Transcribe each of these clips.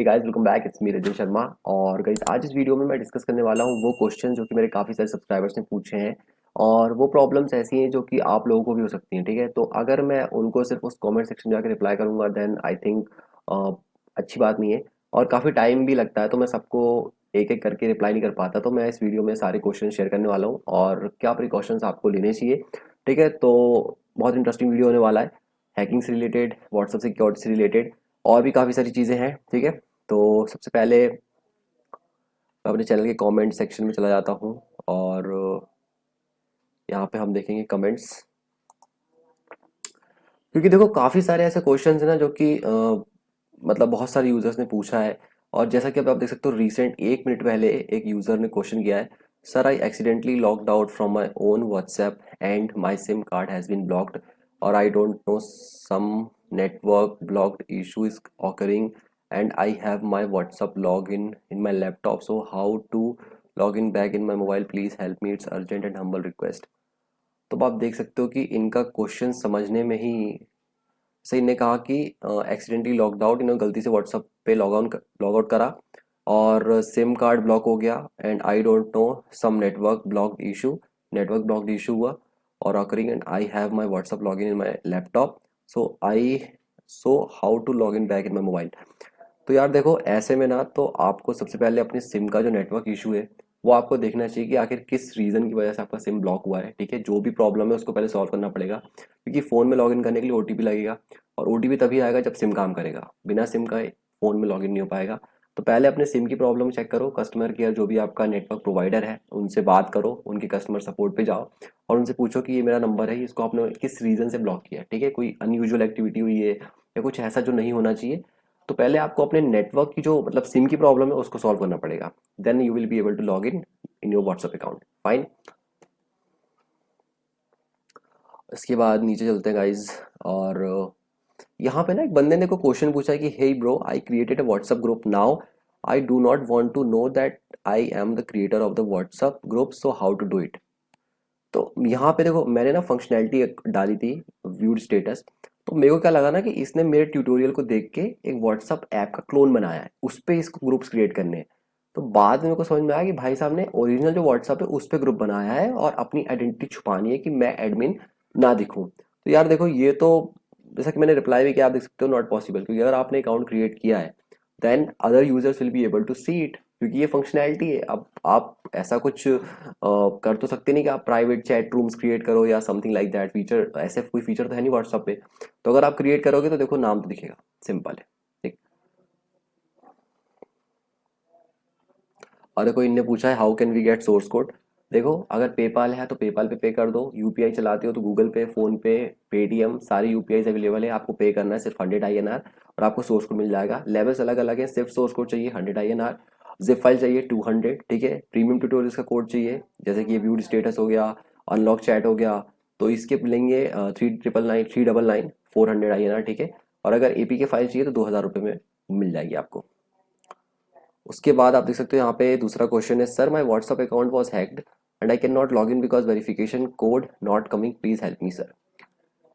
Hey guys, welcome back. It's me Rajan Sharma. और guys, आज इस वीडियो में मैं डिस्कस करने वाला हूँ वो क्वेश्चन जो कि मेरे काफ़ी सारे सब्सक्राइबर्स ने पूछे हैं। और वो प्रॉब्लम्स ऐसी हैं जो कि आप लोगों को भी हो सकती हैं। ठीक है, तो अगर मैं उनको सिर्फ उस कमेंट सेक्शन में जाकर रिप्लाई करूंगा देन आई थिंक अच्छी बात नहीं है। और काफ़ी टाइम भी लगता है, तो मैं सबको एक एक करके रिप्लाई नहीं कर पाता। तो मैं इस वीडियो में सारे क्वेश्चन शेयर करने वाला हूँ और क्या प्रिकॉशंस आपको लेने चाहिए। ठीक है, तो बहुत इंटरेस्टिंग वीडियो होने वाला है। हैकिंग से रिलेटेड, व्हाट्सएप सिक्योरिटी से रिलेटेड और भी काफ़ी सारी चीज़ें हैं। ठीक है, तो सबसे पहले मैं अपने चैनल के कमेंट सेक्शन में चला जाता हूँ और यहाँ पे हम देखेंगे कमेंट्स। क्योंकि देखो काफ़ी सारे ऐसे क्वेश्चंस हैं ना जो कि मतलब बहुत सारे यूजर्स ने पूछा है। और जैसा कि अब आप देख सकते हो, रिसेंट 1 मिनट पहले एक यूजर ने क्वेश्चन किया है, sir I accidentally logged out from my own WhatsApp and my SIM card has been blocked और I don't know some network blocked issue is occurring and I have my WhatsApp log in my laptop, so how to log in back in my mobile, please help me, it's urgent and humble request. तो अब आप देख सकते हो कि इनका question समझने में ही से इनने कहा कि एक्सीडेंटली लॉग्ड आउट, इन्होंने गलती से व्हाट्सएप पे लॉग आउट करा और सिम कार्ड ब्लॉक हो गया and I don't know some network blocked issue हुआ और occurring and I have my WhatsApp login in my laptop, so how to log in back in my mobile. तो यार देखो, ऐसे में ना तो आपको सबसे पहले अपनी सिम का जो नेटवर्क इशू है वो आपको देखना चाहिए कि आखिर किस रीज़न की वजह से आपका सिम ब्लॉक हुआ है। ठीक है, जो भी प्रॉब्लम है उसको पहले सॉल्व करना पड़ेगा, क्योंकि फ़ोन में लॉगिन करने के लिए ओटीपी लगेगा और ओटीपी तभी आएगा जब सिम काम करेगा। बिना सिम का फ़ोन में लॉगिन नहीं हो पाएगा। तो पहले अपने सिम की प्रॉब्लम चेक करो, कस्टमर केयर जो भी आपका नेटवर्क प्रोवाइडर है उनसे बात करो, उनके कस्टमर सपोर्ट पे जाओ और उनसे पूछो कि ये मेरा नंबर है, इसको आपने किस रीज़न से ब्लॉक किया है। ठीक है, कोई अनयूजुअल एक्टिविटी हुई है या कुछ ऐसा जो नहीं होना चाहिए। तो पहले आपको अपने नेटवर्क की जो मतलब सिम की प्रॉब्लम है उसको सॉल्व करना पड़ेगा, then you will be able to log in your WhatsApp account. Fine. इसके बाद नीचे चलते हैं गाइज। और यहाँ पे ना एक बंदे ने को क्वेश्चन पूछा है कि hey bro, I created a WhatsApp group now, I do not want to know that I am the creator of the WhatsApp group, so how to do it. तो यहाँ पे देखो, मैंने ना फंक्शनैलिटी डाली थी, व्यूड स्टेटस। तो मेरे को क्या लगा ना कि इसने मेरे ट्यूटोरियल को देख के एक व्हाट्सअप ऐप का क्लोन बनाया है, उस पे इसको ग्रुप्स क्रिएट करने हैं। तो बाद में मेरे को समझ में आया कि भाई साहब ने ओरिजिनल जो व्हाट्सअप है उस पे ग्रुप बनाया है और अपनी आइडेंटिटी छुपानी है कि मैं एडमिन ना दिखूं। तो यार देखो, ये तो जैसा कि मैंने रिप्लाई भी किया, आप देख सकते हो, नॉट पॉसिबल, क्योंकि अगर आपने अकाउंट क्रिएट किया है then other users will be able to see it, क्योंकि ये फंक्शनैलिटी है। अब आप ऐसा कुछ कर तो सकते नहीं कि आप प्राइवेट चैट रूम्स क्रिएट करो या समथिंग लाइक दैट। फीचर ऐसे कोई फीचर तो है नहीं व्हाट्सएप पे। तो अगर आप क्रिएट करोगे तो देखो नाम तो दिखेगा, सिंपल है। ठीक। और देखो, इनने पूछा है how can we get source code. देखो, अगर पेपाल है तो पेपाल पे कर दो, यूपीआई चलाते हो तो गूगल पे, फोन पे, पेटीएम, सारे यूपीआई अवेलेबल है। आपको पे करना है सिर्फ 100 INR और आपको सोर्स कोड मिल जाएगा। लेवल्स अलग अलग है, सिर्फ सोर्स कोड चाहिए 100 INR, जिप फाइल चाहिए 200। ठीक है, प्रीमियम ट्यूटोरियल्स का कोड चाहिए, जैसे कि ये व्यूड स्टेटस हो गया, अनलॉक चैट हो गया, तो इसके मिलेंगे 399 400 INR। ठीक है, और अगर एपी के फाइल चाहिए तो 2000 रुपये में मिल जाएगी आपको। उसके बाद आप देख सकते हो यहाँ पे दूसरा क्वेश्चन है, sir my WhatsApp account was hacked and I can not log in because verification code not coming, please help me sir.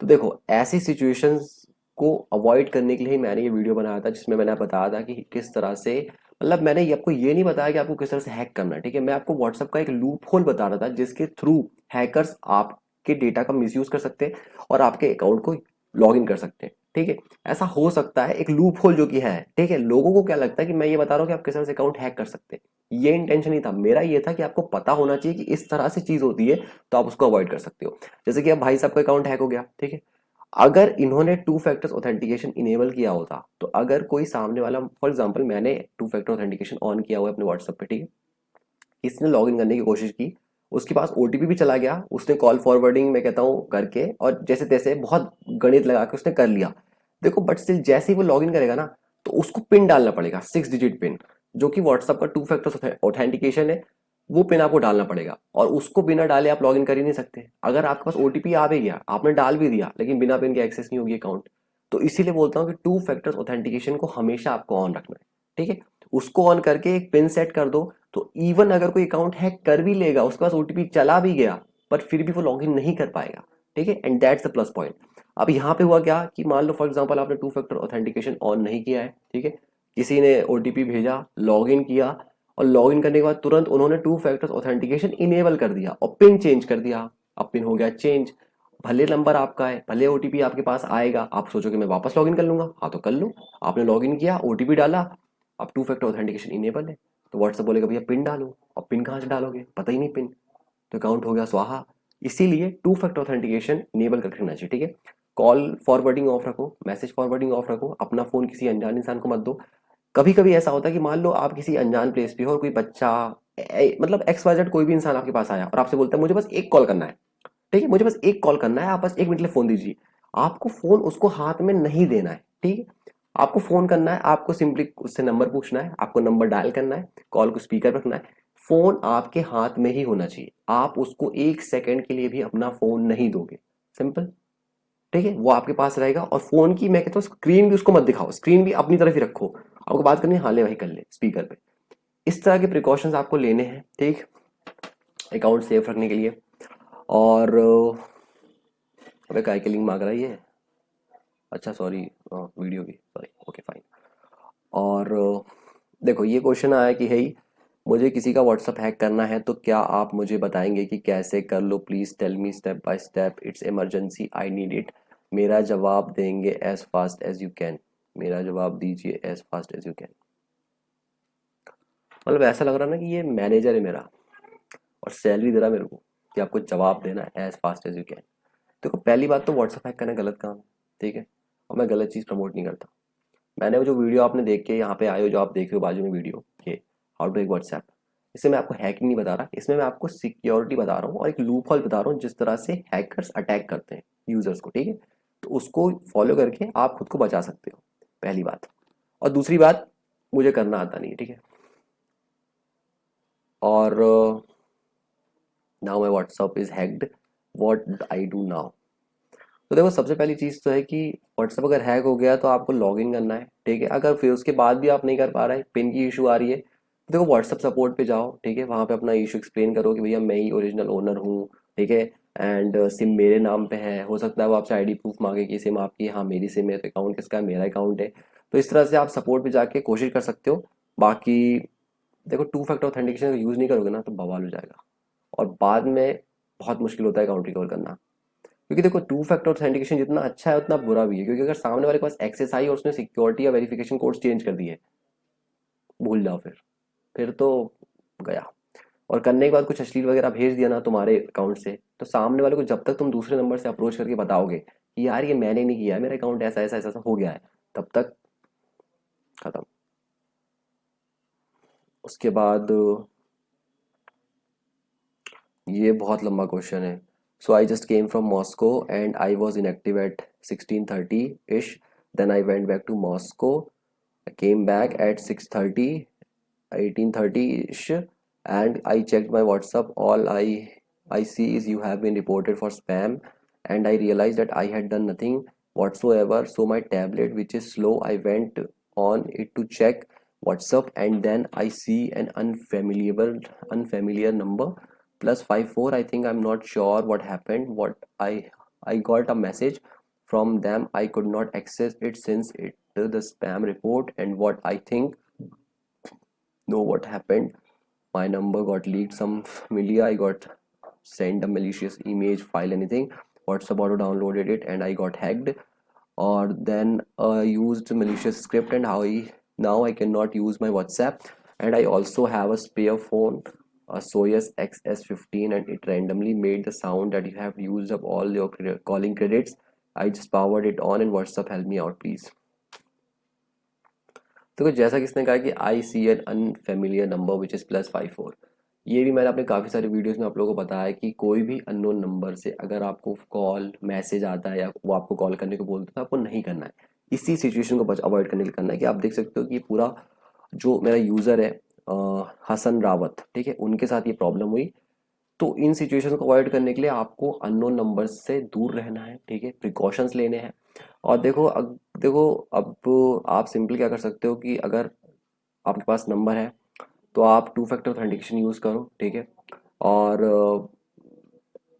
तो देखो, ऐसी सिचुएशंस को अवॉइड करने के लिए ही मैंने ये वीडियो बनाया था, जिसमें मैंने बताया था कि किस तरह से, मतलब मैंने आपको ये नहीं बताया कि आपको किस तरह से हैक करना है। ठीक है, मैं आपको व्हाट्सएप का एक लूप होल बता रहा था जिसके थ्रू हैकर्स आपके डेटा का मिसयूज कर सकते हैं और आपके अकाउंट को लॉग इन कर सकते हैं। ठीक है, ऐसा हो सकता है, एक लूप होल जो कि है। ठीक है, लोगों को क्या लगता है कि मैं ये बता रहा हूँ कि आप किस तरह से अकाउंट हैक कर सकते हैं, ये इंटेंशन नहीं था मेरा। ये था कि आपको पता होना चाहिए कि इस तरह से चीज होती है, तो आप उसको अवॉइड कर सकते हो। जैसे कि अब भाई साहब का अकाउंट हैक हो गया। ठीक है, अगर इन्होंने टू फैक्टर्स ऑथेंटिकेशन इनेबल किया होता, तो अगर कोई सामने वाला, फॉर एग्जांपल मैंने टू फैक्टर ऑथेंटिकेशन ऑन किया हुआ है अपने व्हाट्सएप पे। ठीक है, इसने लॉगिन करने की कोशिश की, उसके पास ओटीपी भी चला गया, उसने कॉल फॉरवर्डिंग मैं कहता हूँ करके और जैसे तैसे बहुत गणित लगा के उसने कर लिया। देखो, बट स्टिल जैसे ही वो लॉगिन करेगा ना, तो उसको पिन डालना पड़ेगा, 6 डिजिट पिन, जो कि व्हाट्सएप का टू फैक्टर ऑथेंटिकेशन है। वो पिन आपको डालना पड़ेगा और उसको बिना डाले आप लॉगिन कर ही नहीं सकते। अगर आपके पास ओटीपी आ भी गया, आपने डाल भी दिया, लेकिन बिना पिन के एक्सेस नहीं होगी अकाउंट। तो इसीलिए बोलता हूँ कि टू फैक्टर्स ऑथेंटिकेशन को हमेशा आपको ऑन रखना है। ठीक है, उसको ऑन करके एक पिन सेट कर दो, तो इवन अगर कोई अकाउंट हैक कर भी लेगा, उसके पास ओटीपी चला भी गया, पर फिर भी वो लॉगिन नहीं कर पाएगा। ठीक है, and that's the plus point. अब यहाँ पे हुआ क्या कि मान लो फॉर एग्जांपल आपने टू फैक्टर ऑथेंटिकेशन ऑन नहीं किया है। ठीक है, किसी ने ओटीपी भेजा, लॉगिन किया, और लॉगिन करने के बाद तुरंत उन्होंने टू फैक्टर्स ऑथेंटिकेशन इनेबल कर दिया और पिन चेंज कर दिया। अब पिन हो गया चेंज, भले नंबर आपका है, भले ओटीपी आपके पास आएगा, आप सोचोगे मैं वापस लॉगिन कर लूंगा, हाँ तो कर लो। आपने लॉगिन किया, ओटीपी डाला, अब टू फैक्टर ऑथेंटिकेशन इनेबल है, तो व्हाट्सएप बोलेगा भैया पिन डालो, और पिन कहाँ से डालोगे, पता ही नहीं पिन, तो अकाउंट हो गया स्वाहा। इसीलिए टू फैक्टर ऑथेंटिकेशन इनेबल करके रखना चाहिए, ठीक है। कॉल फॉरवर्डिंग ऑफ रखो, मैसेज फॉरवर्डिंग ऑफ रखो, अपना फोन किसी अनजान इंसान को मत दो। कभी कभी ऐसा होता है कि मान लो आप किसी अनजान प्लेस पे हो और कोई बच्चा मतलब एक्स वाई जेड कोई भी इंसान आपके पास आया और आपसे बोलता है मुझे बस एक कॉल करना है, ठीक है, मुझे बस एक कॉल करना है, आप बस 1 मिनट के लिए फोन दीजिए। आपको फोन उसको हाथ में नहीं देना है, ठीक है। आपको फोन करना है, आपको सिंपली उससे नंबर पूछना है, आपको नंबर डायल करना है, कॉल को स्पीकर पर रखना है, फोन आपके हाथ में ही होना चाहिए। आप उसको 1 सेकंड के लिए भी अपना फोन नहीं दोगे, सिंपल, ठीक है। वो आपके पास रहेगा, और फोन की मैं कहता हूँ स्क्रीन भी उसको मत दिखाओ, स्क्रीन भी अपनी तरफ ही रखो। आपको बात करनी है, हाँ ले भाई कर ले स्पीकर पे। इस तरह के प्रिकॉशंस आपको लेने हैं, ठीक, अकाउंट सेफ रखने के लिए। और अबे काय के लिंक मांग रहा है ये, अच्छा सॉरी, वीडियो की, सॉरी, ओके फाइन। और देखो ये क्वेश्चन आया कि है मुझे किसी का व्हाट्सअप हैक करना है, तो क्या आप मुझे बताएंगे कि कैसे कर लो, please tell me step by step, it's emergency I need it. मेरा जवाब देंगे as fast as you can, मेरा जवाब दीजिए as fast as you can. मतलब ऐसा लग रहा ना कि ये मैनेजर है मेरा और सैलरी दे रहा मेरे को कि आपको जवाब देना है as fast as you can. देखो पहली बात तो व्हाट्सअप हैक करना गलत काम है, ठीक है, और मैं गलत चीज़ प्रमोट नहीं करता। मैंने वो जो वीडियो आपने देख के यहाँ पे आए हो, जो आप देख रहे हो बाजू में वीडियो, ये हाउ टू हैक व्हाट्सएप, इससे मैं आपको हैकिंग नहीं बता रहा, इसमें मैं आपको सिक्योरिटी बता रहा हूँ और एक लूप होल बता रहा हूँ जिस तरह से हैकर्स अटैक करते हैं यूजर्स को, ठीक है। तो उसको फॉलो करके आप खुद को बचा सकते हो, पहली बात। और दूसरी बात, मुझे करना आता नहीं है, ठीक है। और now my WhatsApp is hacked, what I do now. तो देखो सबसे पहली चीज़ तो है कि व्हाट्सअप अगर हैक हो गया तो आपको लॉग इन करना है, ठीक है। अगर फिर उसके बाद भी आप नहीं कर पा रहे, पिन की इशू आ रही है, तो देखो व्हाट्सअप सपोर्ट पे जाओ, ठीक है, वहाँ पे अपना इशू एक्सप्लेन करो कि भैया मैं ही ओरिजिनल ओनर हूँ, ठीक है, एंड सिम मेरे नाम पे है। हो सकता है वो आपसे आईडी प्रूफ मांगे कि सिम आपकी, हाँ मेरी सिम है, तो अकाउंट किसका है, मेरा अकाउंट है। तो इस तरह से आप सपोर्ट पे जाके कोशिश कर सकते हो। बाकी देखो टू फैक्टर ऑथेंटिकेशन का यूज़ नहीं करोगे ना तो बवाल हो जाएगा, और बाद में बहुत मुश्किल होता है अकाउंट रिकवर करना। क्योंकि देखो टू फैक्टर ऑथेंटिकेशन जितना अच्छा है उतना बुरा भी है, क्योंकि अगर सामने वाले के पास एक्सेस आई और उसने सिक्योरिटी या वेरिफिकेशन कोड्स चेंज कर दिए, भूल जाओ फिर तो गया। और करने के बाद कुछ अश्लील वगैरह भेज दिया ना तुम्हारे अकाउंट से, तो सामने वाले को जब तक तुम दूसरे नंबर से अप्रोच करके बताओगे कि यार ये मैंने नहीं किया है, मेरा अकाउंट ऐसा ऐसा ऐसा ऐसा हो गया है, तब तक खत्म। उसके बाद ये बहुत लंबा क्वेश्चन है। So I just came from Moscow and I was inactive at 16:30 ish, then I went back to Moscow. I came back at 6:30, 18:30-ish, and I checked my WhatsApp. All I see is you have been reported for spam, and I realized that I had done nothing whatsoever. So my tablet, which is slow, I went on it to check WhatsApp, and then I see an unfamiliar number +54. I think I'm not sure what happened. I got a message from them. I could not access it since it the spam report, and what I think know what happened. My number got leaked. Some familiar. I got sent a malicious image file, anything. WhatsApp auto downloaded it, and I got hacked. Or then used malicious script, and how I now I cannot use my WhatsApp. And I also have a spare phone, a Soyuz XS15, and it randomly made the sound that you have used up all your calling credits. I just powered it on, and WhatsApp help me out, please. तो जैसा कि इसने कहा कि I see an unfamiliar number which is +54, ये भी मैंने अपने काफ़ी सारे वीडियोस में आप लोगों को बताया कि कोई भी अननोन नंबर से अगर आपको कॉल मैसेज आता है या वो आपको कॉल करने को बोलते हैं तो आपको नहीं करना है। इसी सिचुएशन को अवॉइड करने के लिए करना है कि आप देख सकते हो कि पूरा जो मेरा यूज़र है हसन रावत, ठीक है, उनके साथ ये प्रॉब्लम हुई। तो इन सिचुएशन को अवॉइड करने के लिए आपको अननोन नंबर से दूर रहना है, ठीक है, प्रिकॉशंस लेने हैं। और देखो अब आप सिंपल क्या कर सकते हो कि अगर आपके पास नंबर है तो आप टू फैक्टर ऑथेंटिकेशन यूज़ करो, ठीक है, और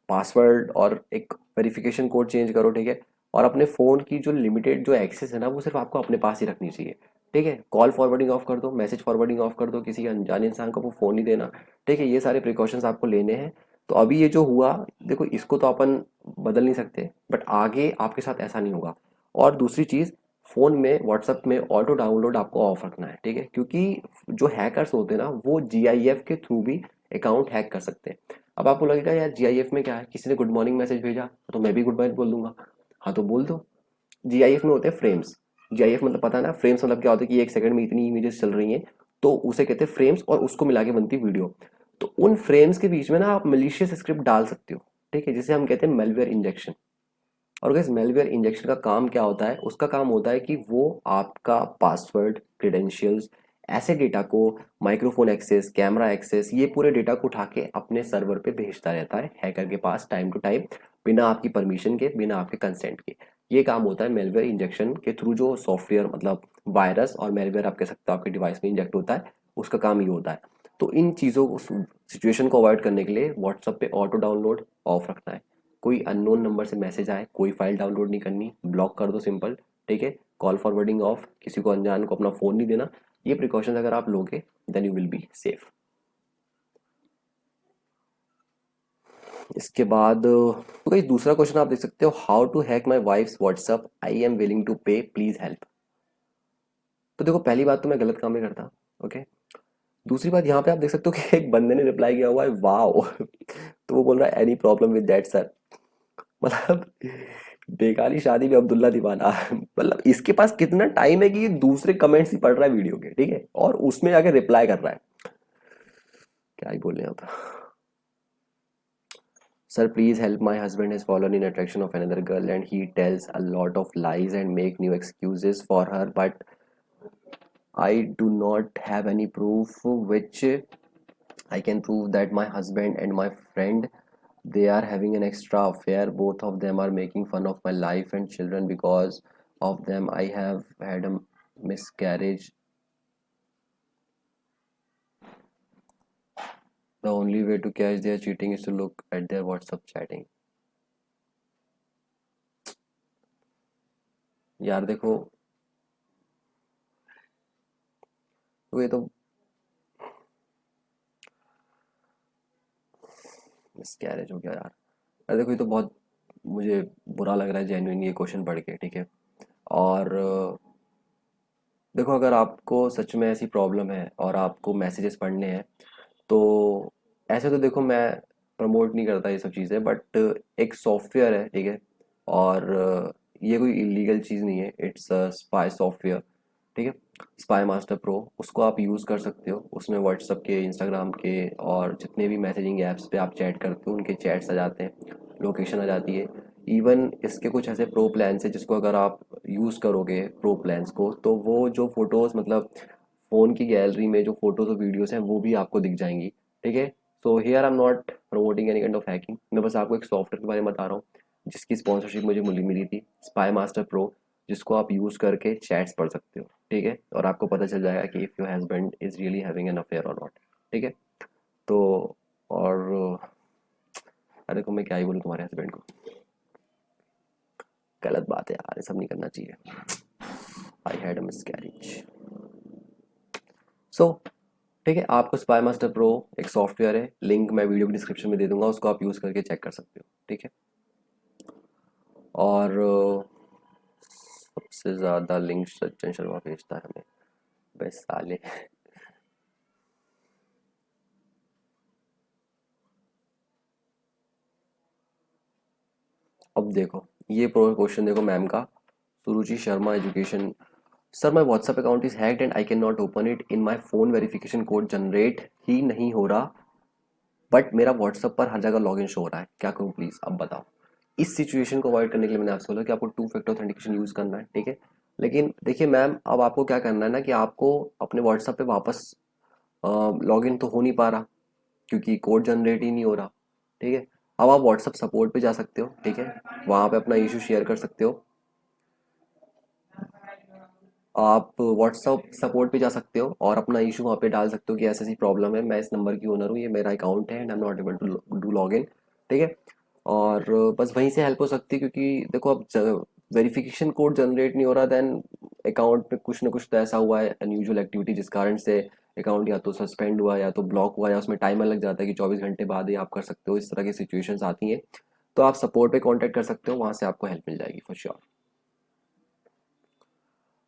पासवर्ड और एक वेरिफिकेशन कोड चेंज करो, ठीक है। और अपने फ़ोन की जो लिमिटेड जो एक्सेस है ना वो सिर्फ आपको अपने पास ही रखनी चाहिए, ठीक है, कॉल फॉरवर्डिंग ऑफ कर दो, मैसेज फॉरवर्डिंग ऑफ कर दो, किसी अनजाने इंसान को फ़ोन नहीं देना। ठीक है, ये सारे प्रिकॉशंस आपको लेने हैं। तो अभी ये जो हुआ, देखो इसको तो अपन बदल नहीं सकते, बट आगे आपके साथ ऐसा नहीं होगा। और दूसरी चीज़, फ़ोन में व्हाट्सएप में ऑटो डाउनलोड आपको ऑफ रखना है, ठीक है, क्योंकि जो हैकर्स होते हैं ना, वो जीआईएफ के थ्रू भी अकाउंट हैक कर सकते हैं। अब आपको लगेगा यार जीआईएफ में क्या है, किसी ने गुड मॉर्निंग मैसेज भेजा तो मैं भी गुड मॉर्निंग बोल दूंगा। हाँ तो बोल दो। जीआईएफ में होते हैं फ्रेम्स। जीआईएफ मतलब पता है ना, फ्रेम्स मतलब क्या होता है कि एक सेकंड में इतनी इमेजेस चल रही हैं, तो उसे कहते हैं फ्रेम्स, और उसको मिला के बनती वीडियो। तो उन फ्रेम्स के बीच में ना आप मलिशियस स्क्रिप्ट डाल सकते हो, ठीक है, जिसे हम कहते हैं मेलवेयर इंजेक्शन। और गाइस मेलवेयर इंजेक्शन का काम क्या होता है, उसका काम होता है कि वो आपका पासवर्ड, क्रेडेंशियल्स, ऐसे डेटा को, माइक्रोफोन एक्सेस, कैमरा एक्सेस, ये पूरे डेटा को उठा के अपने सर्वर पे भेजता रहता है हैकर के पास टाइम टू टाइम, बिना आपकी परमिशन के, बिना आपके कंसेंट के। ये काम होता है मेलवेयर इंजेक्शन के थ्रू, जो सॉफ्टवेयर मतलब वायरस और मेलवेयर आप कह सकते हो आपके डिवाइस में इंजेक्ट होता है, उसका काम ये होता है। तो इन चीज़ों को, सिचुएशन को अवॉइड करने के लिए व्हाट्सएप पे ऑटो डाउनलोड ऑफ रखना है। कोई अननोन नंबर से मैसेज आए, कोई फाइल डाउनलोड नहीं करनी, ब्लॉक कर दो सिंपल। ठीक है, कॉल फॉरवर्डिंग ऑफ, किसी को अनजान को अपना फ़ोन नहीं देना। ये प्रिकॉशंस अगर आप लोगे then you will be safe. इसके बाद तो कोई दूसरा क्वेश्चन आप देख सकते हो, how to hack my wife's WhatsApp, I am willing to pay, please help. तो देखो पहली बात तो मैं गलत काम नहीं करता, ओके। दूसरी बात यहाँ पे आप देख सकते हो कि एक बंदे ने रिप्लाई किया हुआ है, वाओ। तो वो बोल रहा है any problem with that sir. मतलब बेकारी शादी में अब्दुल्ला दीवाना। मतलब इसके पास कितना टाइम है कि ये दूसरे कमेंट्स ही पढ़ रहा है वीडियो के, ठीक है, और उसमें आके रिप्लाई कर रहा है। क्या ही बोल रहे हैं। Sir, please help. My husband has fallen in attraction of another girl and he tells a lot of lies and make new excuses for her, but I do not have any proof which I can prove that my husband and my friend, they are having an extra affair. Both of them are making fun of my life and children. Because of them I have had a miscarriage. The only way to catch their cheating is to look at their WhatsApp chatting. यार देखो, तो ये तो miscarriage हो गया यार। अरे देखो ये तो बहुत मुझे बुरा लग रहा है जेन्युइन ये क्वेश्चन पढ़ के, ठीक है। और देखो अगर आपको सच में ऐसी प्रॉब्लम है और आपको मैसेजेस पढ़ने हैं, तो ऐसे तो देखो मैं प्रमोट नहीं करता ये सब चीज़ें, बट एक सॉफ्टवेयर है, ठीक है, और ये कोई इलीगल चीज़ नहीं है, इट्स स्पाई सॉफ्टवेयर, ठीक है। स्पाई मास्टर प्रो, उसको आप यूज़ कर सकते हो। उसमें व्हाट्सअप के, इंस्टाग्राम के और जितने भी मैसेजिंग ऐप्स पे आप चैट करते हो उनके चैट्स आ जाते हैं, लोकेशन आ जाती है। इवन इसके कुछ ऐसे प्रो प्लान्स हैं जिसको अगर आप यूज़ करोगे प्रो प्लान्स को, तो वो जो फोटोज़ मतलब फ़ोन की गैलरी में जो फोटोज़ और वीडियोज़ हैं वो भी आपको दिख जाएंगी, ठीक है। So here I am not promoting any kind of hacking, मैं बस आपको एक सॉफ्टवेयर के बारे में बता रहा हूँ जिसकी स्पॉन्सरशिप मुझे मिली मिली थी, स्पाई मास्टर प्रो, जिसको आप यूज़ करके चैट्स पढ़ सकते हो, ठीक है, और आपको पता चल जाएगा कि if your husband is really having an affair और नॉट, ठीक है। तो और अरे को मैं क्या ही बोलूँ तुम्हारे हस्बैंड को, गलत बात है यार, ये सब नहीं करना चाहिए। I had a miscarriage. सो ठीक है, आपको स्पाई मास्टर प्रो एक सॉफ्टवेयर है, लिंक मैं वीडियो की डिस्क्रिप्शन में दे दूंगा, उसको आप यूज़ करके चेक कर सकते हो, ठीक है। और सबसे ज़्यादा लिंक सज्जन शर्मा भेजता है हमें, बस साले। अब देखो ये क्वेश्चन देखो मैम का, Suruchi Sharma education. Sir my WhatsApp account is hacked and I can not open it in my phone, verification code generate ही नहीं हो रहा, बट मेरा व्हाट्सएप पर हर जगह लॉगिन शो हो रहा है, क्या करूँ प्लीज आप बताओ। इस सिचुएशन को अवॉइड करने के लिए मैंने आपसे बोला कि आपको टू फैक्टर ऑथेंटिकेशन यूज करना है, ठीक है। लेकिन देखिए मैम, अब आपको क्या करना है ना, कि आपको अपने व्हाट्सएप पे वापस लॉगिन तो हो नहीं पा रहा क्योंकि कोड जनरेट ही नहीं हो रहा, ठीक है। अब आप व्हाट्सएप सपोर्ट पे जा सकते हो, ठीक है, वहाँ पे अपना इशू शेयर कर सकते हो। आप व्हाट्सअप सपोर्ट पे जा सकते हो और अपना इशू वहाँ पे डाल सकते हो कि ऐसी ऐसी प्रॉब्लम है, मैं इस नंबर की ओनर हूँ, ये मेरा अकाउंट है and I am not able to do log in, ठीक है। और बस वहीं से हेल्प हो सकती है, क्योंकि देखो अब वेरिफिकेशन कोड जनरेट नहीं हो रहा, देन अकाउंट में कुछ ना कुछ तो ऐसा हुआ है, अनयूजुअल एक्टिविटी, जिस कारण से अकाउंट या तो सस्पेंड हुआ या तो ब्लॉक हुआ, या उसमें टाइमर लग जाता है कि 24 घंटे बाद ही आप कर सकते हो। इस तरह की सिचुएशंस आती हैं, तो आप सपोर्ट पे कांटेक्ट कर सकते हो, वहाँ से आपको हेल्प मिल जाएगी फॉर श्योर।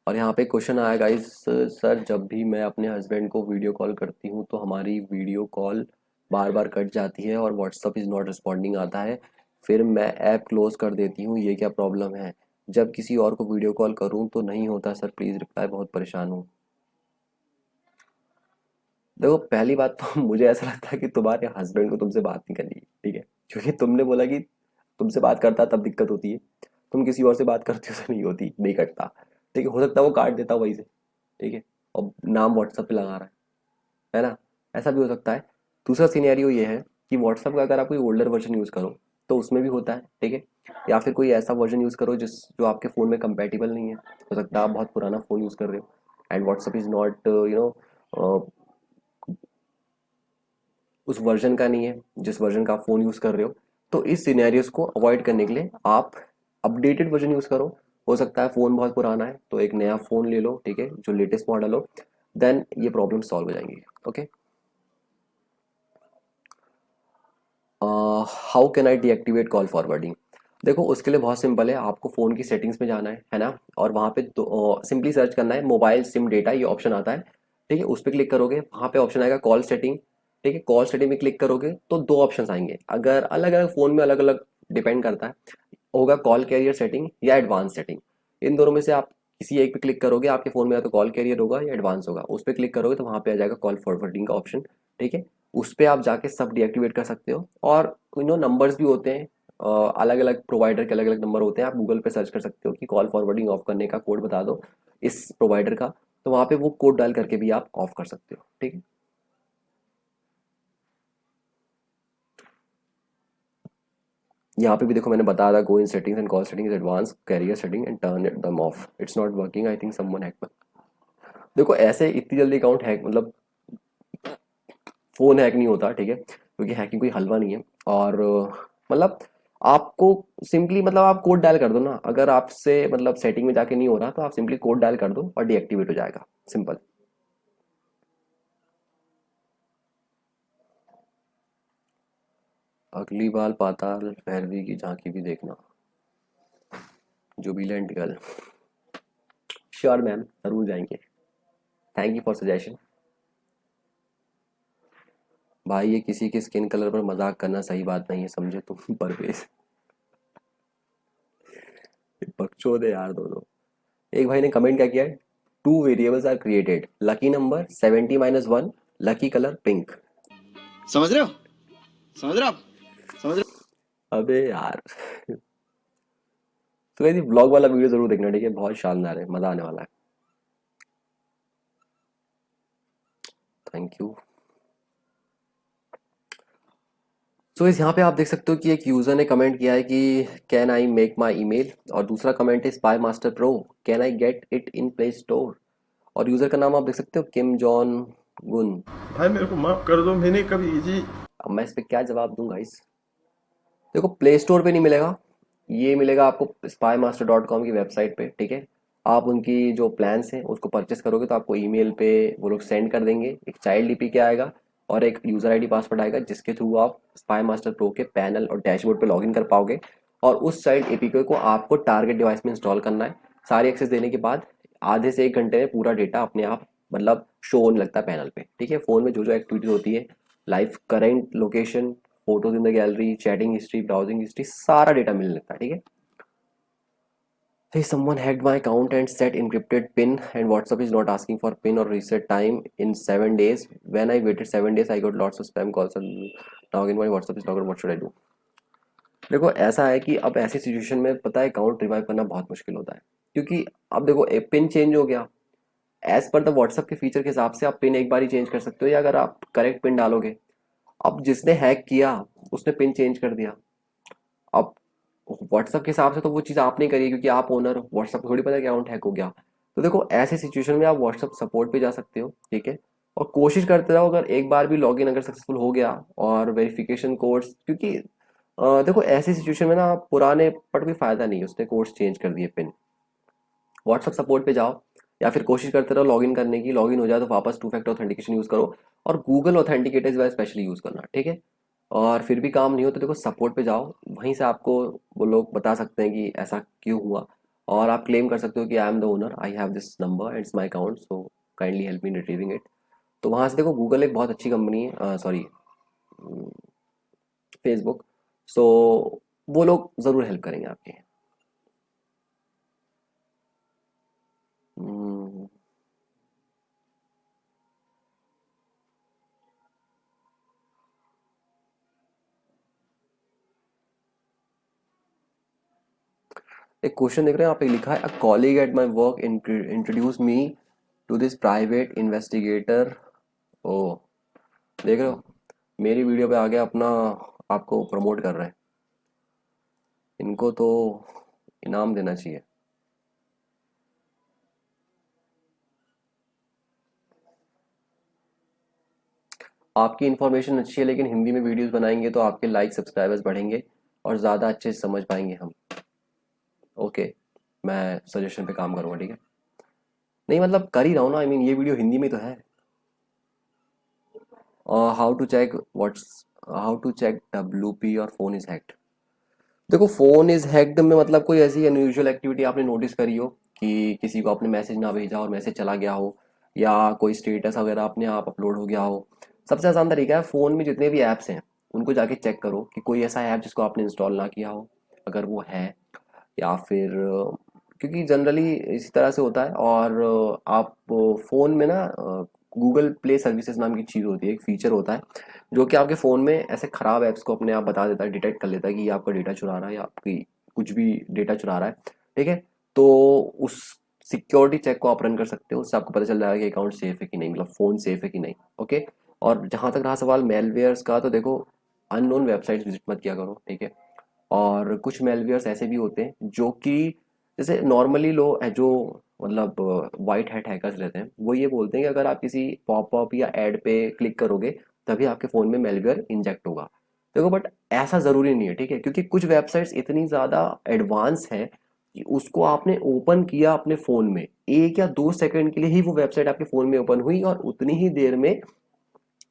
और यहाँ पे क्वेश्चन आया गाइस, सर जब भी मैं अपने हस्बैंड को वीडियो कॉल करती हूँ तो हमारी वीडियो कॉल बार बार कट जाती है और व्हाट्सअप इज़ नॉट रिस्पॉन्डिंग आता है, फिर मैं ऐप क्लोज कर देती हूँ, ये क्या प्रॉब्लम है? जब किसी और को वीडियो कॉल करूँ तो नहीं होता सर, प्लीज़ रिप्लाई, बहुत परेशान हूँ। देखो पहली बात तो मुझे ऐसा लगता है कि तुम्हारे हस्बैंड को तुमसे बात नहीं करनी, ठीक है, क्योंकि तुमने बोला कि तुमसे बात करता तब दिक्कत होती है, तुम किसी और से बात करते हो तो नहीं होती, नहीं करता, ठीक है, हो सकता है वो काट देता वहीं से, ठीक है, और नाम व्हाट्सएप पे लगा रहा है ना, ऐसा भी हो सकता है। दूसरा सिनेरियो ये है कि व्हाट्सएप का अगर आप कोई ओल्डर वर्जन यूज़ करो तो उसमें भी होता है, ठीक है, या फिर कोई ऐसा वर्जन यूज़ करो जो आपके फ़ोन में कंपेटिबल नहीं है, हो सकता है आप बहुत पुराना फ़ोन यूज़ कर रहे हो एंड व्हाट्सएप इज़ नॉट उस वर्जन का नहीं है जिस वर्जन का आप फ़ोन यूज़ कर रहे हो। तो इस सिनेरियोज को अवॉइड करने के लिए आप अपडेटेड वर्जन यूज़ करो। हो सकता है फ़ोन बहुत पुराना है तो एक नया फ़ोन ले लो, ठीक है, जो लेटेस्ट मॉडल हो, देन ये प्रॉब्लम सॉल्व हो जाएंगी। Okay, how can I deactivate call forwarding? देखो उसके लिए बहुत सिंपल है, आपको फ़ोन की सेटिंग्स में जाना है ना, और वहाँ पे तो सिंपली सर्च करना है मोबाइल सिम डेटा, ये ऑप्शन आता है, ठीक है, उस पर क्लिक करोगे, वहाँ पे ऑप्शन आएगा कॉल सेटिंग, ठीक है, कॉल सेटिंग में क्लिक करोगे तो दो ऑप्शन आएंगे, अगर अलग अलग फ़ोन में अलग अलग डिपेंड करता है, होगा कॉल कैरियर सेटिंग या एडवांस सेटिंग। इन दोनों में से आप किसी एक पे क्लिक करोगे, आपके फ़ोन में या तो कॉल कैरियर होगा या एडवांस होगा, उस पर क्लिक करोगे तो वहाँ पे आ जाएगा कॉल फॉरवर्डिंग का ऑप्शन, ठीक है, उस पर आप जाके सब डीएक्टिवेट कर सकते हो। और नंबर्स भी होते हैं, अलग अलग प्रोवाइडर के अलग अलग नंबर होते हैं, आप गूगल पे सर्च कर सकते हो कि कॉल फॉरवर्डिंग ऑफ करने का कोड बता दो इस प्रोवाइडर का, तो वहाँ पे वो कोड डाल करके भी आप ऑफ कर सकते हो, ठीक है। यहाँ पे भी देखो मैंने बताया था, go in settings and call settings advance carrier setting and turn them off, it's not working, I think someone hack. देखो ऐसे इतनी जल्दी अकाउंट हैक, मतलब फोन हैक नहीं होता, ठीक है, क्योंकि हैकिंग कोई हलवा नहीं है। और मतलब आपको सिंपली, मतलब आप कोड डायल कर दो ना, अगर आपसे मतलब सेटिंग में जाके नहीं हो रहा तो आप सिंपली कोड डायल कर दो और डीएक्टिवेट हो जाएगा, सिंपल। अगली बार पाताल भैरवी की झांकी भी देखना, जुबिलेंट गर्ल, श्योर मैम, जरूर जाएंगे, थैंक यू फॉर सजेशन। भाई ये किसी के स्किन कलर पर मजाक करना सही बात नहीं है, समझे तुम परवेज, बकचोद है यार दोनों। एक भाई ने कमेंट क्या किया है, two variables are created, lucky number 70-1, lucky colour pink. समझ रहे हो? समझ रहे हो आप? समझ रहे अबे यार, तो ये ब्लॉग वाला वीडियो जरूर देखना, ठीक है, बहुत शानदार है, मजा आने वाला है। Thank you. सो इस यहाँ पे आप देख सकते हो कि एक यूजर ने कमेंट किया है कि can I make my email, और दूसरा कमेंट है spy master pro, can I get it in play store. और यूजर का नाम आप देख सकते हो किम जॉन गुन। भाई मेरे को माफ कर दो, मैंने कभी इजी। अब मैं इस पे क्या जवाब दूंगा इस, देखो प्ले स्टोर पे नहीं मिलेगा, ये मिलेगा आपको spymaster.com की वेबसाइट पे, ठीक है, आप उनकी जो प्लान्स हैं उसको परचेस करोगे तो आपको ईमेल पे वो लोग सेंड कर देंगे, एक चाइल्ड ईपी के आएगा और एक यूज़र आईडी पासवर्ड आएगा, जिसके थ्रू आप स्पाई मास्टर प्रो के पैनल और डैशबोर्ड पे लॉगिन कर पाओगे। और उस चाइल्ड एपीके को आपको टारगेट डिवाइस में इंस्टॉल करना है। सारी एक्सेस देने के बाद आधे से 1 घंटे में पूरा डेटा अपने आप मतलब शो होने लगता है पैनल पे, ठीक है, फ़ोन में जो जो एक्टिविटी होती है, live current location, photos in the gallery, chatting history, browsing history, सारा डेटा मिलने लगता है, ठीक है। Hey, someone hacked my account and set encrypted PIN, and WhatsApp is not asking for PIN or reset time in 7 days. When I waited 7 days, I got lots of spam calls. And now again, my WhatsApp is logged. What should I do? देखो ऐसा है कि अब ऐसी situation में पता है account revive करना बहुत मुश्किल होता है, क्योंकि अब देखो पिन चेंज हो गया, एज पर द व्हाट्सएप के फीचर के हिसाब से आप पिन एक बार ही चेंज कर सकते हो, या अगर आप करेक्ट पिन डालोगे, अब जिसने हैक किया उसने पिन चेंज कर दिया, अब व्हाट्सएप के हिसाब से तो वो चीज़ आपने करी है, क्योंकि आप ओनर, व्हाट्सएप थोड़ी पता है कि अकाउंट हैक हो गया। तो देखो ऐसे सिचुएशन में आप व्हाट्सएप सपोर्ट पे जा सकते हो, ठीक है, और कोशिश करते रहो, अगर एक बार भी लॉगिन अगर सक्सेसफुल हो गया और वेरिफिकेशन कोड्स, क्योंकि देखो ऐसी सिचुएशन में ना आप पुराने पर कोई फायदा नहीं है, उसने कोड्स चेंज कर दिए पिन। व्हाट्सअप सपोर्ट पे जाओ, या फिर कोशिश करते रहो लॉगिन करने की, लॉगिन हो जाए तो वापस टू फैक्टर ऑथेंटिकेशन यूज़ करो, और गूगल ऑथेंटिकेटर इस बार स्पेशली यूज़ करना, ठीक है। और फिर भी काम नहीं हो तो देखो सपोर्ट पे जाओ, वहीं से आपको वो लोग बता सकते हैं कि ऐसा क्यों हुआ, और आप क्लेम कर सकते हो कि आई am the owner, I have this number, it's my account, so kindly help me retrieving it. तो वहाँ से देखो गूगल एक बहुत अच्छी कंपनी है, सॉरी फेसबुक, सो वो लोग ज़रूर हेल्प करेंगे आपके। हम्म, एक क्वेश्चन देख रहे हैं, आप पे लिखा है a colleague at my work introduce me to this private investigator. ओ, देख रहे हो, मेरी वीडियो पे आगे अपना आपको प्रमोट कर रहे हैं, इनको तो इनाम देना चाहिए। आपकी इन्फॉर्मेशन अच्छी है, लेकिन हिंदी में वीडियोस बनाएंगे तो आपके लाइक सब्सक्राइबर्स बढ़ेंगे और ज़्यादा अच्छे से समझ पाएंगे हम। ओके, मैं सजेशन पे काम करूँगा, ठीक है। नहीं मतलब कर ही रहा हूँ ना, आई मीन ये वीडियो हिंदी में तो है। How to check whats how to check WP और फोन इज हैक्ड। देखो फोन इज हैक्ड में मतलब कोई ऐसी अनयूजुअल एक्टिविटी आपने नोटिस करी हो कि किसी को आपने मैसेज ना भेजा और मैसेज चला गया हो, या कोई स्टेटस वगैरह अपने आप अपलोड हो गया हो। सबसे आसान तरीका है, फ़ोन में जितने भी ऐप्स हैं उनको जाके चेक करो कि कोई ऐसा ऐप जिसको आपने इंस्टॉल ना किया हो, अगर वो है, या फिर क्योंकि जनरली इसी तरह से होता है। और आप फ़ोन में ना गूगल प्ले सर्विसेज नाम की चीज़ होती है, एक फीचर होता है जो कि आपके फ़ोन में ऐसे ख़राब ऐप्स को अपने आप बता देता है, डिटेक्ट कर लेता है कि ये आपका डेटा चुरा रहा है या आपकी कुछ भी डेटा चुरा रहा है, ठीक है। तो उस सिक्योरिटी चेक को आप रन कर सकते हो, उससे आपको पता चल जाएगा कि अकाउंट सेफ है कि नहीं, मतलब फ़ोन सेफ है कि नहीं। ओके, और जहाँ तक रहा सवाल मेलवेयर्स का, तो देखो अननोन वेबसाइट्स विजिट मत किया करो, ठीक है। और कुछ मेलवेयर्स ऐसे भी होते हैं जो कि जैसे नॉर्मली लोग जो मतलब वाइट हैट हैकर्स रहते हैं, वो ये बोलते हैं कि अगर आप किसी पॉपअप या एड पे क्लिक करोगे तभी आपके फ़ोन में मेलवेयर इंजेक्ट होगा। देखो बट ऐसा ज़रूरी नहीं है, ठीक है, क्योंकि कुछ वेबसाइट्स इतनी ज़्यादा एडवांस हैं कि उसको आपने ओपन किया अपने फ़ोन में, 1 या 2 सेकंड के लिए ही वो वेबसाइट आपके फ़ोन में ओपन हुई और उतनी ही देर में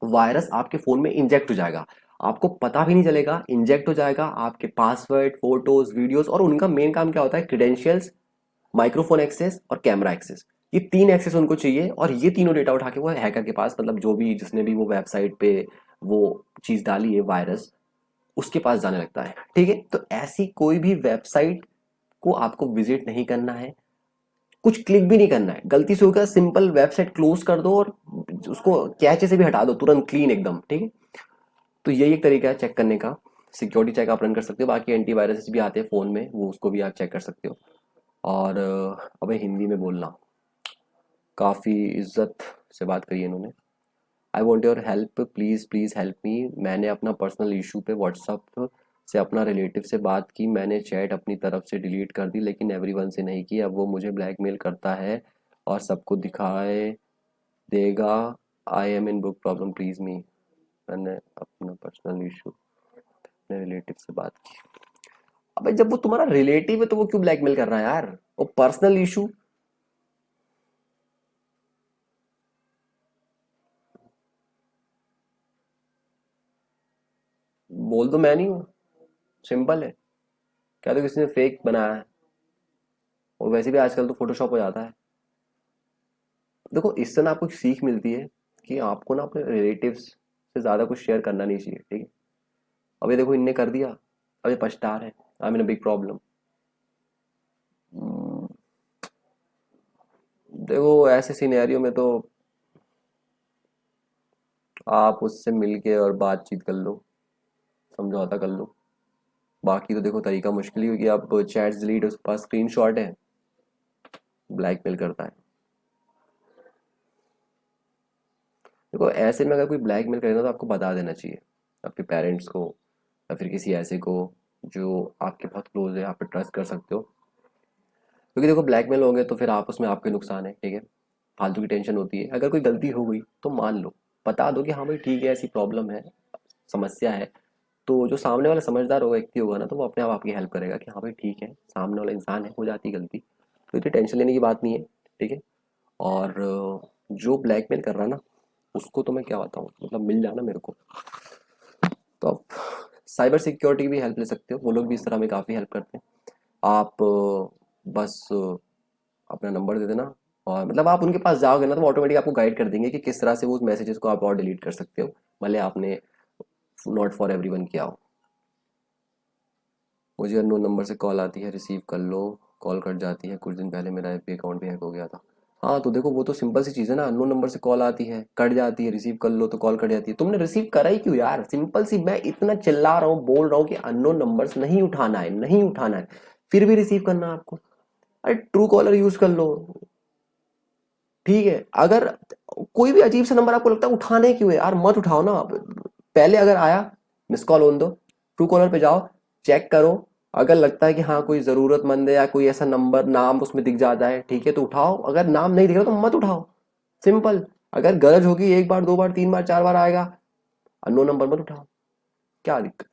वायरस आपके फ़ोन में इंजेक्ट हो जाएगा। आपको पता भी नहीं चलेगा, इंजेक्ट हो जाएगा आपके पासवर्ड, फोटोज़, वीडियोज़, और उनका मेन काम क्या होता है, क्रेडेंशियल्स, माइक्रोफ़ोन एक्सेस और कैमरा एक्सेस। ये 3 एक्सेस उनको चाहिए, और ये तीनों डेटा उठा के वो हैकर के पास, मतलब जो भी जिसने भी वो वेबसाइट पे वो चीज़ डाली है वायरस, उसके पास जाने लगता है, ठीक है। तो ऐसी कोई भी वेबसाइट को आपको विज़िट नहीं करना है, कुछ क्लिक भी नहीं करना है, गलती से होकर सिंपल वेबसाइट क्लोज़ कर दो और उसको कैचे से भी हटा दो तुरंत, क्लीन एकदम, ठीक है। तो यही एक तरीका है चेक करने का, सिक्योरिटी चेक आप रन कर सकते हो, बाकी एंटीवायरस भी आते हैं फ़ोन में, वो उसको भी आप चेक कर सकते हो। और अबे हिंदी में बोलना, काफ़ी इज्जत से बात करी है इन्होंने। I want your help, please please help me. मैंने अपना पर्सनल इशू पे व्हाट्सअप से अपना रिलेटिव से बात की, मैंने चैट अपनी तरफ से डिलीट कर दी लेकिन एवरीवन से नहीं की, अब वो मुझे ब्लैकमेल करता है और सबको दिखाए देगा। I am in book problem, please मी। मैंने अपना पर्सनल इशू अपने रिलेटिव से बात की। अबे जब वो तुम्हारा रिलेटिव है तो वो क्यों ब्लैकमेल कर रहा है यार, वो पर्सनल इशू। बोल दो मैं नहीं हूँ, सिंपल है। क्या तो किसी ने फेक बनाया है, और वैसे भी आजकल तो फोटोशॉप हो जाता है। देखो इससे ना आपको एक सीख मिलती है कि आपको ना अपने रिलेटिव्स से ज़्यादा कुछ शेयर करना नहीं चाहिए, ठीक है। अब ये देखो इनने कर दिया, अब ये पछता रहे, I mean a big problem. देखो ऐसे सिनेरियो में तो आप उससे मिलके और बातचीत कर लो, समझौता कर लो। बाकी तो देखो तरीका मुश्किल ही होगी, आप चैट्स डिलीट, उसके पास स्क्रीनशॉट है, ब्लैकमेल करता है। देखो ऐसे में अगर कोई ब्लैकमेल करेगा तो आपको बता देना चाहिए, आपके पेरेंट्स को या फिर किसी ऐसे को जो आपके बहुत क्लोज है, आप पे ट्रस्ट कर सकते हो। क्योंकि देखो ब्लैकमेल होंगे तो फिर आप उसमें आपके नुकसान है, ठीक है, फालतू की टेंशन होती है। अगर कोई गलती हो गई तो मान लो, बता दो कि हाँ भाई ठीक है, ऐसी प्रॉब्लम है, समस्या है, तो जो सामने वाला समझदार होगा व्यक्ति होगा ना, तो वो अपने आप आपकी हेल्प करेगा कि हाँ भाई ठीक है, सामने वाला इंसान है, हो जाती है गलती, तो इतनी टेंशन लेने की बात नहीं है। ठीक है। और जो ब्लैकमेल कर रहा है ना, उसको तो मैं क्या बताऊँ, मतलब मिल जाना मेरे को। तो आप साइबर सिक्योरिटी की भी हेल्प ले सकते हो, वो लोग भी इस तरह में काफ़ी हेल्प करते हैं। आप बस अपना नंबर दे देना, और मतलब आप उनके पास जाओगे ना, तो वो ऑटोमेटिक आपको गाइड कर देंगे कि किस तरह से वो उस मैसेजेस को आप और डिलीट कर सकते हो, भले आपने नॉट फॉर एवरीवन किया हो। मुझे अननोन नंबर से कॉल आती है, रिसीव कर लो, कॉल कट जाती है, कुछ दिन पहले मेरा एफबी अकाउंट भी हैक हो गया था। हाँ तो देखो, वो तो सिंपल सी चीज़ है ना, अननोन नंबर से कॉल आती है, कट जाती है, रिसीव कर लो तो कॉल कट जाती है, तुमने रिसीव करा ही क्यों यार? सिंपल सी, मैं इतना चिल्ला रहा हूँ, बोल रहा हूँ कि अननोन नंबर्स नहीं उठाना है, नहीं उठाना है, फिर भी रिसीव करना है आपको। अरे ट्रू कॉलर यूज कर लो। ठीक है, अगर कोई भी अजीब सा नंबर आपको लगता है उठाने क्यों है यार, मत उठाओ ना। पहले अगर आया, मिस कॉल ऑन दो, ट्रू कॉलर पे जाओ, चेक करो, अगर लगता है कि हाँ कोई जरूरतमंद है या कोई ऐसा नंबर नाम उसमें दिख जाता है, ठीक है तो उठाओ, अगर नाम नहीं दिख रहा तो मत उठाओ। सिंपल। अगर गरज होगी, एक बार, दो बार, तीन बार, चार बार आएगा, अननोन नंबर मत उठाओ, क्या दिक्कत?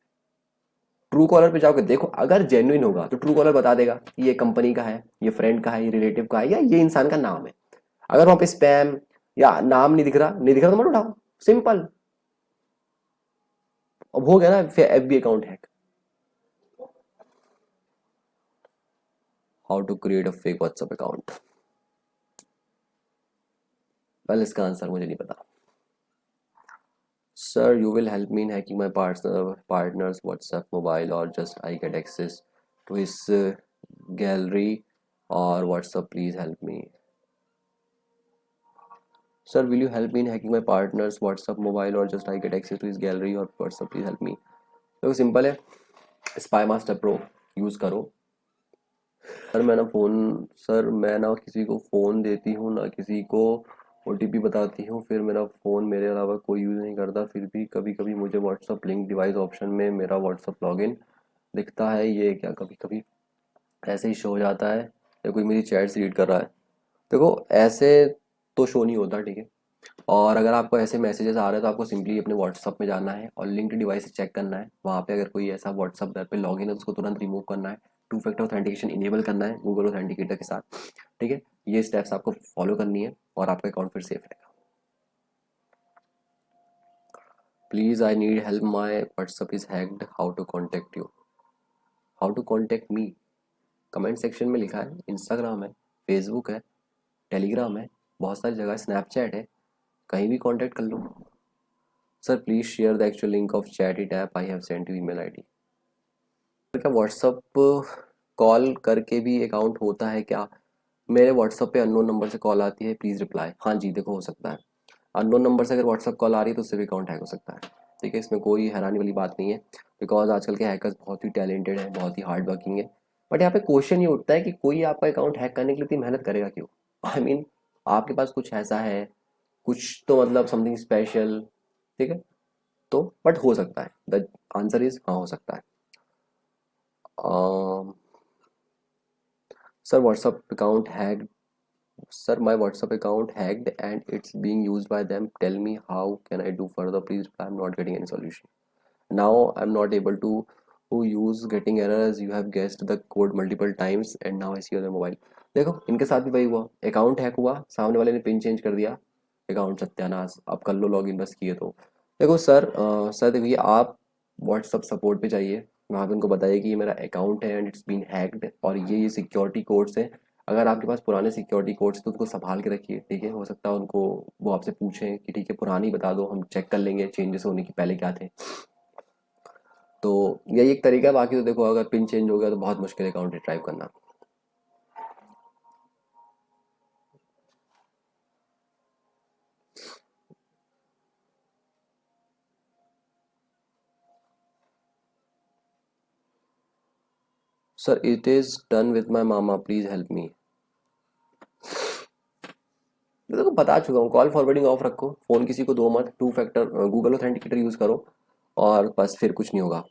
ट्रू कॉलर पे जाओगे, देखो अगर जेन्युइन होगा तो ट्रू कॉलर बता देगा कि ये कंपनी का है, ये फ्रेंड का है, ये रिलेटिव का है, या ये इंसान का नाम है। अगर वहां पे स्पैम या नाम नहीं दिख रहा, नहीं दिख रहा तो मत उठाओ, सिंपल। अब हो गया ना FB account hack. How to create a fake WhatsApp account? Well, इसका आंसर मुझे नहीं पता। Sir you will help me in hacking my partners WhatsApp mobile, और just I get access to his gallery और WhatsApp, please help me. Sir will you help me in hacking my partners WhatsApp mobile, और just I get access to his gallery और WhatsApp, please help मी। देखो simple है, spy master pro use करो। Sir मैं ना किसी को phone देती हूँ, ना किसी को ओटीपी बताती हूँ, फिर मेरा फ़ोन मेरे अलावा कोई यूज़ नहीं करता, फिर भी कभी कभी मुझे व्हाट्सअप लिंक डिवाइस ऑप्शन में मेरा व्हाट्सअप लॉगिन दिखता है, ये क्या कभी कभी ऐसे ही शो हो जाता है, या कोई मेरी चैट्स रीड कर रहा है? देखो ऐसे तो शो नहीं होता, ठीक है। और अगर आपको ऐसे मैसेजेस आ रहे हैं तो आपको सिंपली अपने व्हाट्सअप में जाना है और लिंक्ड डिवाइस चेक करना है, वहाँ पे अगर कोई ऐसा व्हाट्सअप पे लॉगिन है तो उसको तुरंत रिमूव करना है, टू फैक्टर ऑथेंटिकेशन इनेबल करना है गूगल ऑथेंटिकेटर के साथ। ठीक है, ये स्टेप्स आपको फॉलो करनी है और आपका अकाउंट फिर सेफ रहेगा। Please I need help, my WhatsApp is hacked, how to contact you? How to contact me? Comment section में लिखा है, इंस्टाग्राम है, फेसबुक है, टेलीग्राम है, बहुत सारी जगह, स्नैपचैट है, कहीं भी कांटेक्ट कर लो। Sir please share the actual link of chat it app, I have sent you email ID. क्या व्हाट्सअप कॉल करके भी अकाउंट होता है क्या? मेरे व्हाट्सअप पे अननोन नंबर से कॉल आती है, प्लीज रिप्लाई। हाँ जी, देखो हो सकता है, अननोन नंबर से अगर व्हाट्सअप कॉल आ रही है तो उससे भी अकाउंट हैक हो सकता है। ठीक है, इसमें कोई हैरानी वाली बात नहीं है, बिकॉज आजकल के हैकर्स बहुत ही टैलेंटेड हैं, बहुत ही हार्ड वर्किंग है। बट यहाँ पे क्वेश्चन ये उठता है कि कोई आपका अकाउंट हैक करने के लिए इतनी मेहनत करेगा क्यों? आई मीन आपके पास कुछ ऐसा है, कुछ तो मतलब समथिंग स्पेशल। ठीक है, तो बट हो सकता है, द आंसर इज हाँ, हो सकता है। Sir WhatsApp account hacked, sir my WhatsApp account hacked and it's being used by them, tell me how can I do further, please, I am not getting any solution now, I am not able to use, getting errors, you have guessed the code multiple times and now I see your mobile. देखो इनके साथ भी वही हुआ, account hack हुआ, सामने वाले ने पिन चेंज कर दिया, अकाउंट सत्यानाश, अब कर लो लॉगिन बस किए तो। देखो सर, सर देखिए, आप व्हाट्सअप सपोर्ट पे जाइए, वहाँ पे उनको बताइए कि ये मेरा अकाउंट है एंड इट्स बीन हैक्ड, और ये सिक्योरिटी कोड्स हैं। अगर आपके पास पुराने सिक्योरिटी कोड्स तो उसको संभाल के रखिए, ठीक है, हो सकता है उनको वो आपसे पूछें कि ठीक है पुरानी बता दो, हम चेक कर लेंगे चेंजेस होने के पहले क्या थे। तो यही एक तरीका है, बाकी तो देखो अगर पिन चेंज हो गया तो बहुत मुश्किल अकाउंट रिट्राइव करना। Sir it is done with my mama, please help मी। मैं तो बता चुका हूँ, कॉल फॉरवर्डिंग ऑफ रखो, फोन किसी को दो मत, two factor Google authenticator use करो, और बस फिर कुछ नहीं होगा।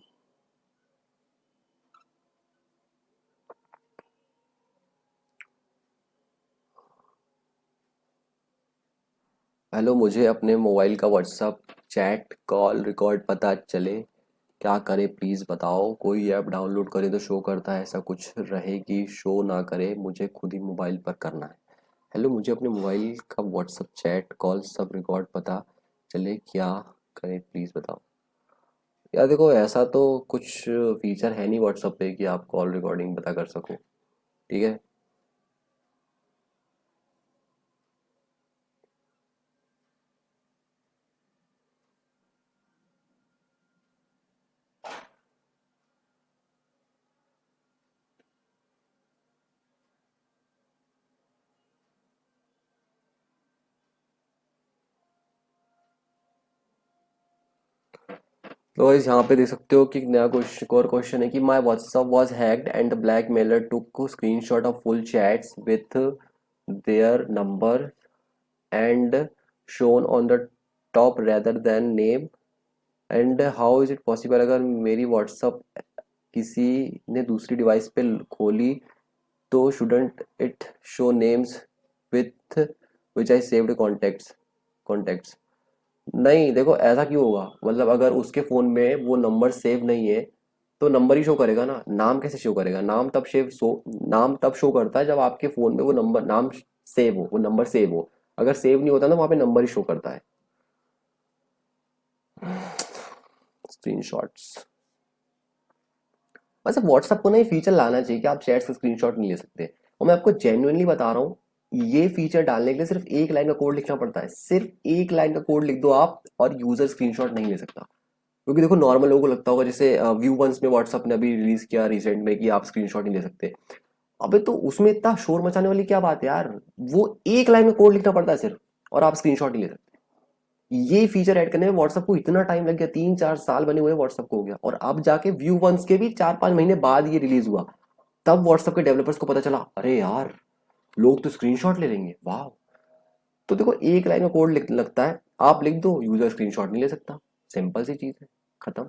हेलो, मुझे अपने मोबाइल का व्हाट्सअप चैट कॉल रिकॉर्ड पता चले क्या करें प्लीज़ बताओ। कोई ऐप डाउनलोड करे तो शो करता है, ऐसा कुछ रहे कि शो ना करे, मुझे खुद ही मोबाइल पर करना है। हेलो, मुझे अपने मोबाइल का व्हाट्सअप चैट कॉल सब रिकॉर्ड पता चले, क्या करें प्लीज़ बताओ। यार देखो, ऐसा तो कुछ फीचर है नहीं व्हाट्सअप पे कि आप कॉल रिकॉर्डिंग पता कर सको। ठीक है। तो guys, यहाँ पे देख सकते हो कि एक नया क्वेश्चन, और क्वेश्चन है कि my WhatsApp was hacked and blackmailer took screenshot of full chats with their number and shown on the top rather than name, and how is it possible. अगर मेरी व्हाट्सअप किसी ने दूसरी device पे खोली तो shouldn't it show names with which I saved contacts. नहीं देखो, ऐसा क्यों होगा, मतलब अगर उसके फोन में वो नंबर सेव नहीं है तो नंबर ही शो करेगा ना, नाम कैसे शो करेगा। नाम तब शो करता है जब आपके फोन में वो नंबर नाम सेव हो, वो नंबर सेव हो। अगर सेव नहीं होता ना, वहां पे नंबर ही शो करता है। स्क्रीनशॉट्स, वैसे व्हाट्सएप को ना ये फीचर लाना चाहिए कि आप चैट से स्क्रीनशॉट नहीं ले सकते। और मैं आपको जेन्युइनली बता रहा हूँ, ये फीचर डालने के लिए सिर्फ एक लाइन का कोड लिखना पड़ता है। सिर्फ एक लाइन का कोड लिख दो आप, और यूजर स्क्रीनशॉट नहीं ले सकता। क्योंकि देखो, नॉर्मल लोगों को लगता होगा जैसे व्यू वंस में व्हाट्सएप ने अभी रिलीज किया रिसेंट में कि आप स्क्रीनशॉट नहीं ले सकते। अबे तो उसमें इतना शोर मचाने वाली क्या बात है यार। वो एक लाइन में कोड लिखना पड़ता है सिर्फ, और आप स्क्रीनशॉट नहीं ले सकते। ये फीचर ऐड करने में व्हाट्सएप को इतना टाइम लग गया, 3-4 साल बने हुए व्हाट्सएप को हो गया, और अब जाके व्यू वंस के भी 4-5 महीने बाद ये रिलीज हुआ। तब व्हाट्सएप के डेवलपर्स को पता चला, अरे यार लोग तो स्क्रीनशॉट ले लेंगे, वाह। तो देखो, एक लाइन में कोड लगता है, आप लिख दो, यूजर स्क्रीनशॉट नहीं ले सकता। सिंपल सी चीज है, खत्म।